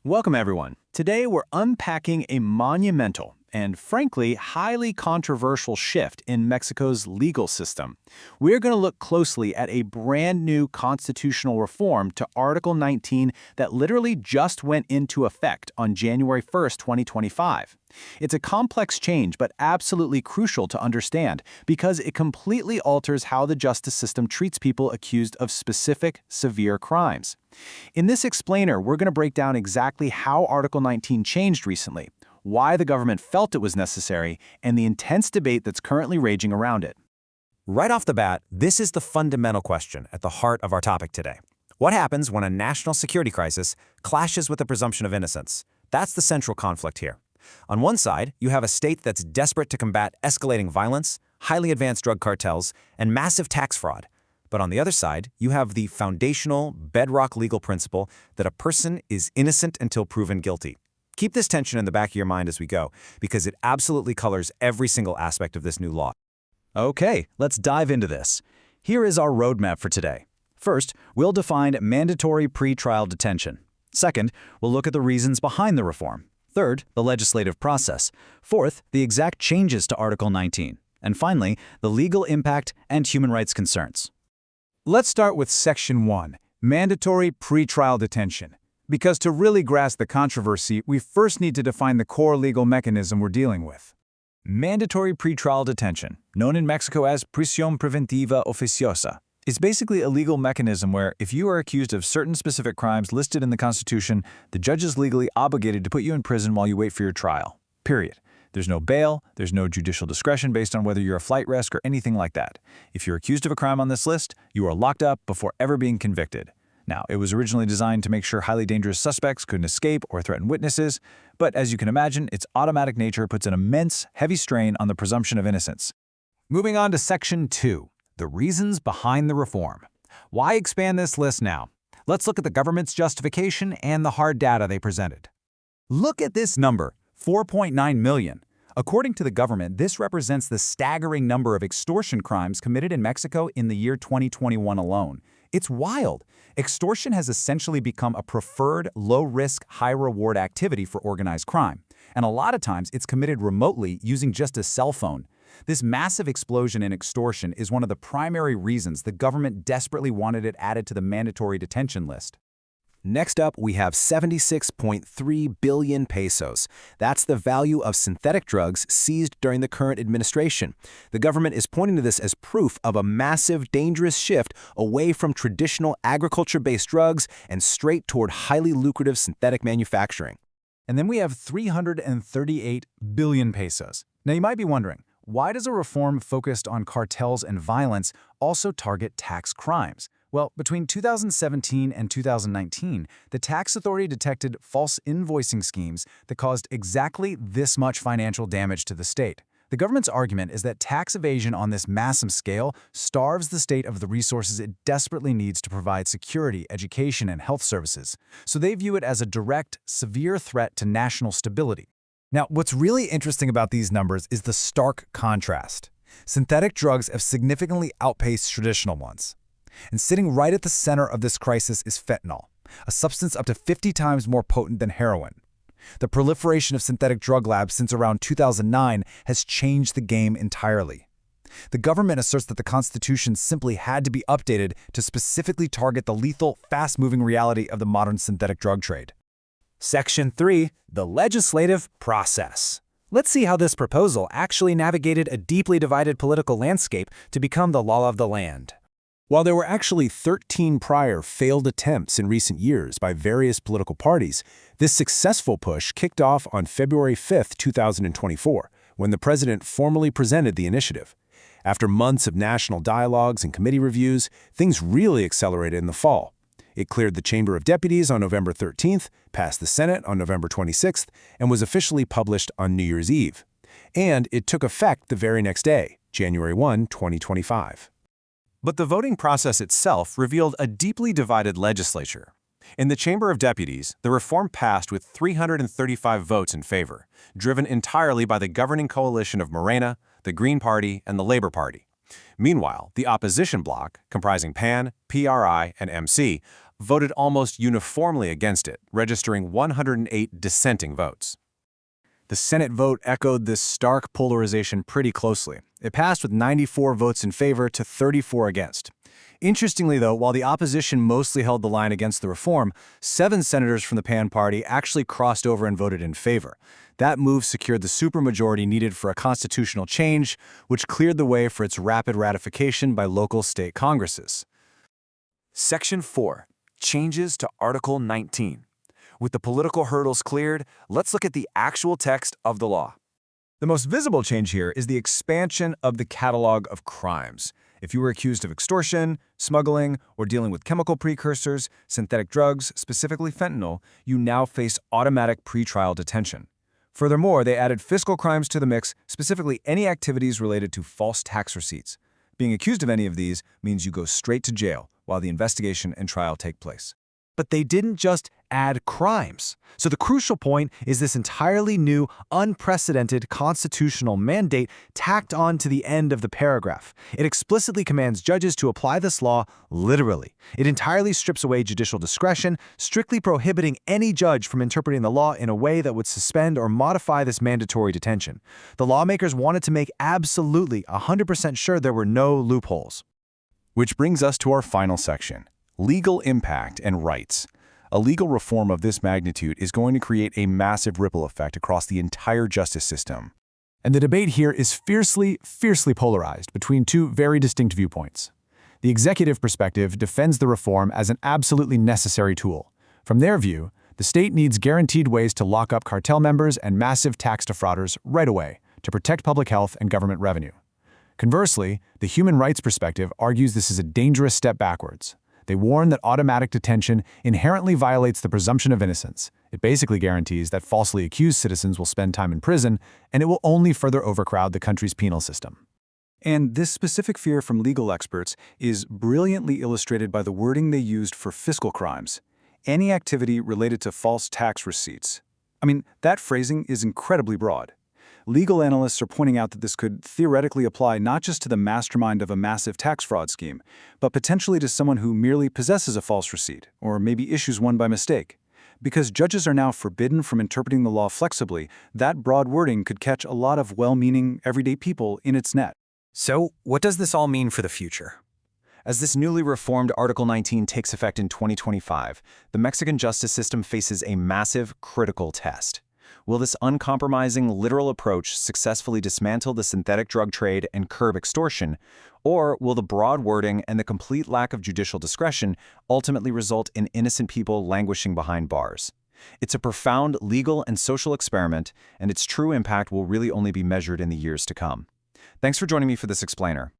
Welcome, everyone. Today, we're unpacking a monumental and, frankly, highly controversial shift in Mexico's legal system. We're going to look closely at a brand new constitutional reform to Article 19 that literally just went into effect on January 1st, 2025. It's a complex change, but absolutely crucial to understand because it completely alters how the justice system treats people accused of specific, severe crimes. In this explainer, we're going to break down exactly how Article 19 changed recently, why the government felt it was necessary, and the intense debate that's currently raging around it. Right off the bat, this is the fundamental question at the heart of our topic today. What happens when a national security crisis clashes with the presumption of innocence? That's the central conflict here. On one side, you have a state that's desperate to combat escalating violence, highly advanced drug cartels, and massive tax fraud. But on the other side, you have the foundational, bedrock legal principle that a person is innocent until proven guilty. Keep this tension in the back of your mind as we go, because it absolutely colors every single aspect of this new law. Okay, let's dive into this. Here is our roadmap for today. First, we'll define mandatory pretrial detention. Second, we'll look at the reasons behind the reform. Third, the legislative process. Fourth, the exact changes to Article 19. And finally, the legal impact and human rights concerns. Let's start with Section 1, mandatory pretrial detention. Because to really grasp the controversy, we first need to define the core legal mechanism we're dealing with. Mandatory pretrial detention, known in Mexico as prisión preventiva oficiosa, is basically a legal mechanism where if you are accused of certain specific crimes listed in the Constitution, the judge is legally obligated to put you in prison while you wait for your trial. Period. There's no bail, there's no judicial discretion based on whether you're a flight risk or anything like that. If you're accused of a crime on this list, you are locked up before ever being convicted. Now, it was originally designed to make sure highly dangerous suspects couldn't escape or threaten witnesses, but as you can imagine, its automatic nature puts an immense, heavy strain on the presumption of innocence. Moving on to Section 2, the reasons behind the reform. Why expand this list now? Let's look at the government's justification and the hard data they presented. Look at this number, 4.9 million. According to the government, this represents the staggering number of extortion crimes committed in Mexico in the year 2021 alone. It's wild. Extortion has essentially become a preferred, low-risk, high-reward activity for organized crime. And a lot of times, it's committed remotely using just a cell phone. This massive explosion in extortion is one of the primary reasons the government desperately wanted it added to the mandatory detention list. Next up, we have 76.3 billion pesos. That's the value of synthetic drugs seized during the current administration. The government is pointing to this as proof of a massive, dangerous shift away from traditional agriculture-based drugs and straight toward highly lucrative synthetic manufacturing. And then we have 338 billion pesos. Now you might be wondering, why does a reform focused on cartels and violence also target tax crimes? Well, between 2017 and 2019, the tax authority detected false invoicing schemes that caused exactly this much financial damage to the state. The government's argument is that tax evasion on this massive scale starves the state of the resources it desperately needs to provide security, education, and health services. So they view it as a direct, severe threat to national stability. Now, what's really interesting about these numbers is the stark contrast. Synthetic drugs have significantly outpaced traditional ones. And sitting right at the center of this crisis is fentanyl, a substance up to 50 times more potent than heroin. The proliferation of synthetic drug labs since around 2009 has changed the game entirely. The government asserts that the Constitution simply had to be updated to specifically target the lethal, fast-moving reality of the modern synthetic drug trade. Section 3, the legislative process. Let's see how this proposal actually navigated a deeply divided political landscape to become the law of the land. While there were actually 13 prior failed attempts in recent years by various political parties, this successful push kicked off on February 5, 2024, when the president formally presented the initiative. After months of national dialogues and committee reviews, things really accelerated in the fall. It cleared the Chamber of Deputies on November 13th, passed the Senate on November 26th, and was officially published on New Year's Eve. And it took effect the very next day, January 1, 2025. But the voting process itself revealed a deeply divided legislature. In the Chamber of Deputies, the reform passed with 335 votes in favor, driven entirely by the governing coalition of Morena, the Green Party, and the Labor Party. Meanwhile, the opposition bloc, comprising PAN, PRI, and MC, voted almost uniformly against it, registering 108 dissenting votes. The Senate vote echoed this stark polarization pretty closely. It passed with 94 votes in favor to 34 against. Interestingly, though, while the opposition mostly held the line against the reform, 7 senators from the PAN party actually crossed over and voted in favor. That move secured the supermajority needed for a constitutional change, which cleared the way for its rapid ratification by local state congresses. Section 4. Changes to Article 19. With the political hurdles cleared, let's look at the actual text of the law. The most visible change here is the expansion of the catalogue of crimes. If you were accused of extortion, smuggling, or dealing with chemical precursors, synthetic drugs, specifically fentanyl, you now face automatic pretrial detention. Furthermore, they added fiscal crimes to the mix, specifically any activities related to false tax receipts. Being accused of any of these means you go straight to jail while the investigation and trial take place. But they didn't just add crimes. So the crucial point is this entirely new, unprecedented constitutional mandate tacked on to the end of the paragraph. It explicitly commands judges to apply this law literally. It entirely strips away judicial discretion, strictly prohibiting any judge from interpreting the law in a way that would suspend or modify this mandatory detention. The lawmakers wanted to make absolutely 100% sure there were no loopholes. Which brings us to our final section. Legal impact and rights. A legal reform of this magnitude is going to create a massive ripple effect across the entire justice system. And the debate here is fiercely polarized between two very distinct viewpoints. The executive perspective defends the reform as an absolutely necessary tool. From their view, the state needs guaranteed ways to lock up cartel members and massive tax defrauders right away to protect public health and government revenue. Conversely, the human rights perspective argues this is a dangerous step backwards. They warn that automatic detention inherently violates the presumption of innocence. It basically guarantees that falsely accused citizens will spend time in prison, and it will only further overcrowd the country's penal system. And this specific fear from legal experts is brilliantly illustrated by the wording they used for fiscal crimes. Any activity related to false tax receipts. I mean, that phrasing is incredibly broad. Legal analysts are pointing out that this could theoretically apply not just to the mastermind of a massive tax fraud scheme, but potentially to someone who merely possesses a false receipt, or maybe issues one by mistake. Because judges are now forbidden from interpreting the law flexibly, that broad wording could catch a lot of well-meaning, everyday people in its net. So, what does this all mean for the future? As this newly reformed Article 19 takes effect in 2025, the Mexican justice system faces a massive, critical test. Will this uncompromising, literal approach successfully dismantle the synthetic drug trade and curb extortion, or will the broad wording and the complete lack of judicial discretion ultimately result in innocent people languishing behind bars? It's a profound legal and social experiment, and its true impact will really only be measured in the years to come. Thanks for joining me for this explainer.